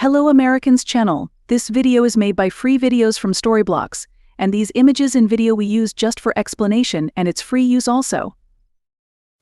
Hello Americans channel. This video is made by free videos from Storyblocks, and these images and video we use just for explanation and it's free use also.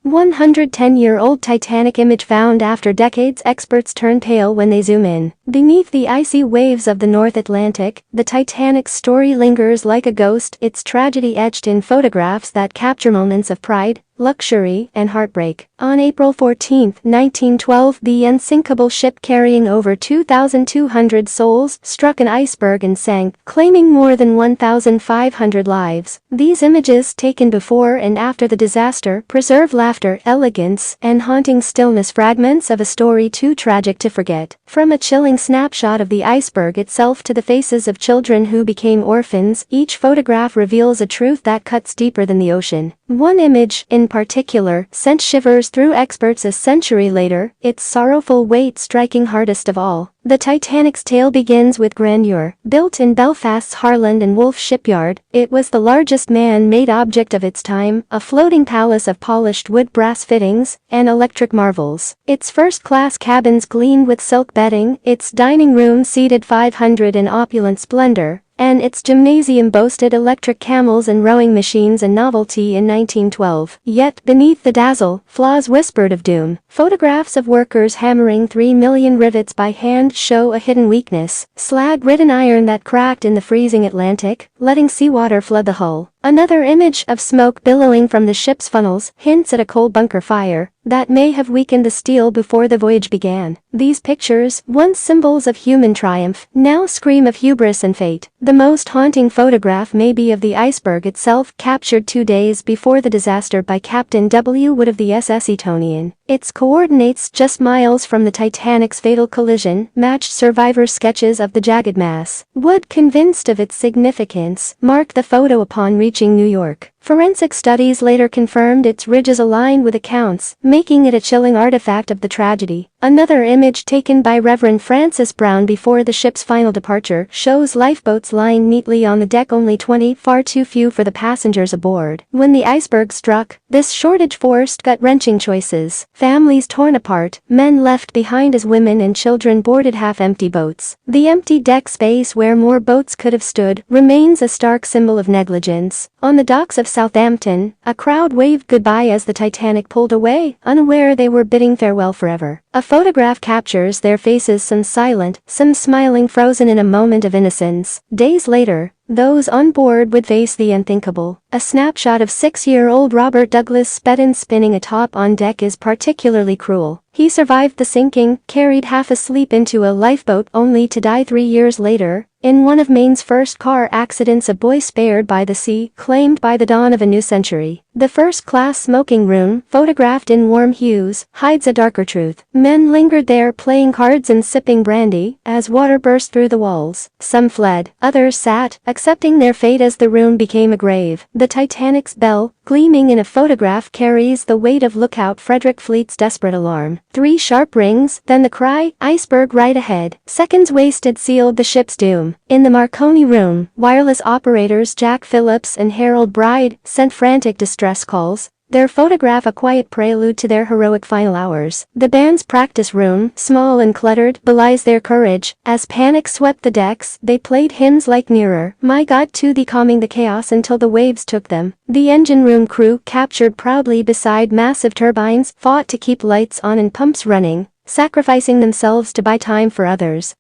110-year-old Titanic image found after decades. Experts turn pale when they zoom in. Beneath the icy waves of the North Atlantic, the Titanic's story lingers like a ghost, its tragedy etched in photographs that capture moments of pride, luxury, and heartbreak. On April 14, 1912, the unsinkable ship carrying over 2,200 souls struck an iceberg and sank, claiming more than 1,500 lives. These images, taken before and after the disaster, preserve laughter, elegance, and haunting stillness, fragments of a story too tragic to forget. From a chilling snapshot of the iceberg itself to the faces of children who became orphans, each photograph reveals a truth that cuts deeper than the ocean. One image, in particular, sent shivers through experts a century later, its sorrowful weight striking hardest of all. The Titanic's tale begins with grandeur. Built in Belfast's Harland and Wolff shipyard, it was the largest man-made object of its time, a floating palace of polished wood, brass fittings, and electric marvels. Its first-class cabins gleamed with silk bedding, its dining room seated 500 in opulent splendor, and its gymnasium boasted electric camels and rowing machines, a novelty in 1912. Yet, beneath the dazzle, flaws whispered of doom. Photographs of workers hammering 3 million rivets by hand show a hidden weakness: slag-ridden iron that cracked in the freezing Atlantic, letting seawater flood the hull. Another image of smoke billowing from the ship's funnels hints at a coal bunker fire that may have weakened the steel before the voyage began. These pictures, once symbols of human triumph, now scream of hubris and fate. The most haunting photograph may be of the iceberg itself, captured 2 days before the disaster by Captain W. Wood of the SS Etonian. Its coordinates, just miles from the Titanic's fatal collision, matched survivors' sketches of the jagged mass. Wood, convinced of its significance, marked the photo upon reaching New York. Forensic studies later confirmed its ridges aligned with accounts, making it a chilling artifact of the tragedy. Another image taken by Reverend Francis Brown before the ship's final departure shows lifeboats lying neatly on the deck, only 20, far too few for the passengers aboard. When the iceberg struck, this shortage forced gut-wrenching choices. Families torn apart, men left behind as women and children boarded half-empty boats. The empty deck space where more boats could have stood remains a stark symbol of negligence. On the docks of Southampton, a crowd waved goodbye as the Titanic pulled away, unaware they were bidding farewell forever. A photograph captures their faces, some silent, some smiling, frozen in a moment of innocence. Days later, those on board would face the unthinkable. A snapshot of 6-year-old Robert Douglas Spedden spinning atop on deck is particularly cruel. He survived the sinking, carried half asleep into a lifeboat, only to die 3 years later. In one of Maine's first car accidents, a boy spared by the sea, claimed by the dawn of a new century. The first-class smoking room, photographed in warm hues, hides a darker truth. Men lingered there playing cards and sipping brandy, as water burst through the walls. Some fled, others sat, accepting their fate as the room became a grave. The Titanic's bell, gleaming in a photograph, carries the weight of Lookout Frederick Fleet's desperate alarm. 3 sharp rings, then the cry, "Iceberg right ahead." Seconds wasted sealed the ship's doom. In the Marconi room, wireless operators Jack Phillips and Harold Bride sent frantic distress calls, their photograph a quiet prelude to their heroic final hours. The band's practice room, small and cluttered, belies their courage. As panic swept the decks, they played hymns like "Nearer, My God," to thee, calming the chaos until the waves took them. The engine room crew, captured proudly beside massive turbines, fought to keep lights on and pumps running, sacrificing themselves to buy time for others.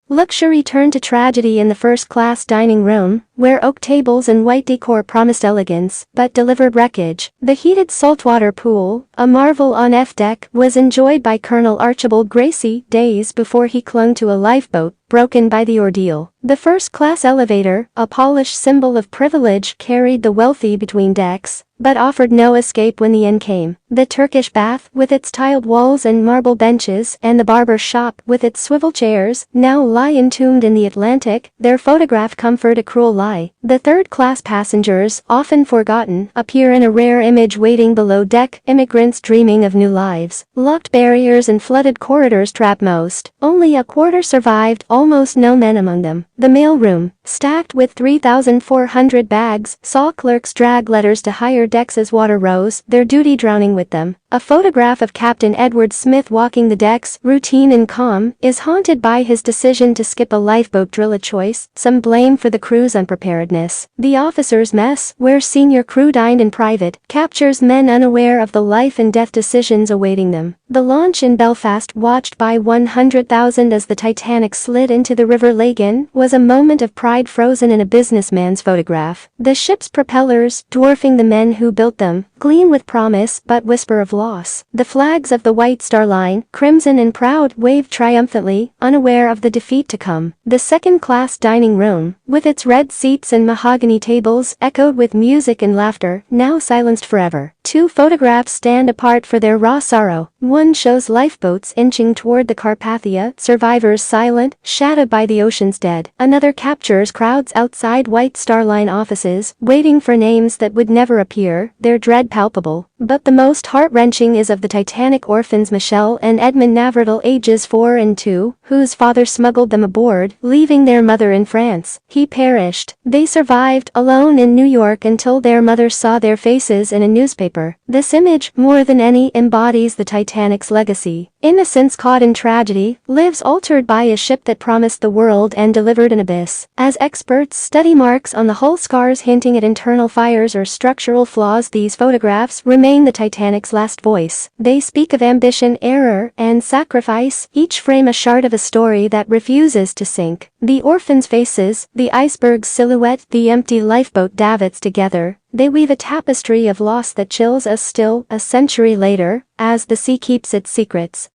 Luxury turned to tragedy in the first-class dining room, where oak tables and white decor promised elegance, but delivered wreckage. The heated saltwater pool, a marvel on F-deck, was enjoyed by Colonel Archibald Gracie days before he clung to a lifeboat, broken by the ordeal. The first-class elevator, a polished symbol of privilege, carried the wealthy between decks, but offered no escape when the end came. The Turkish bath, with its tiled walls and marble benches, and the barber shop, with its swivel chairs, now lie entombed in the Atlantic, their photograph comfort a cruel lie. The third-class passengers, often forgotten, appear in a rare image waiting below deck, immigrants dreaming of new lives. Locked barriers and flooded corridors trap most. Only a quarter survived, almost no men among them. The mailroom, stacked with 3,400 bags, saw clerks drag letters to higher decks as water rose, their duty drowning with them. A photograph of Captain Edward Smith walking the decks, routine and calm, is haunted by his decision to skip a lifeboat drill, a choice, some blame for the crew's unpreparedness. The officers' mess, where senior crew dined in private, captures men unaware of the life and death decisions awaiting them. The launch in Belfast, watched by 100,000 as the Titanic slid into the River Lagan, was a moment of pride frozen in a businessman's photograph. The ship's propellers, dwarfing the men who built them, gleam with promise but whisper of loss. The flags of the White Star Line, crimson and proud, wave triumphantly, unaware of the defeat to come. The second-class dining room, with its red seats and mahogany tables, echoed with music and laughter, now silenced forever. Two photographs stand apart for their raw sorrow. One shows lifeboats inching toward the Carpathia, survivors silent, shadowed by the ocean's dead. Another captures crowds outside White Star Line offices, waiting for names that would never appear, their dread palpable. But the most heart-wrenching is of the Titanic orphans Michelle and Edmund Navratil, ages 4 and 2, whose father smuggled them aboard, leaving their mother in France. He perished. They survived, alone in New York, until their mother saw their faces in a newspaper. This image, more than any, embodies the Titanic's legacy. Innocence caught in tragedy, lives altered by a ship that promised the world and delivered an abyss. As experts study marks on the hull, scars hinting at internal fires or structural flaws, these photographs remain the Titanic's last voice. They speak of ambition, error, and sacrifice, each frame a shard of a story that refuses to sink. The orphans' faces, the iceberg's silhouette, the empty lifeboat davits together. They weave a tapestry of loss that chills us still, a century later, as the sea keeps its secrets.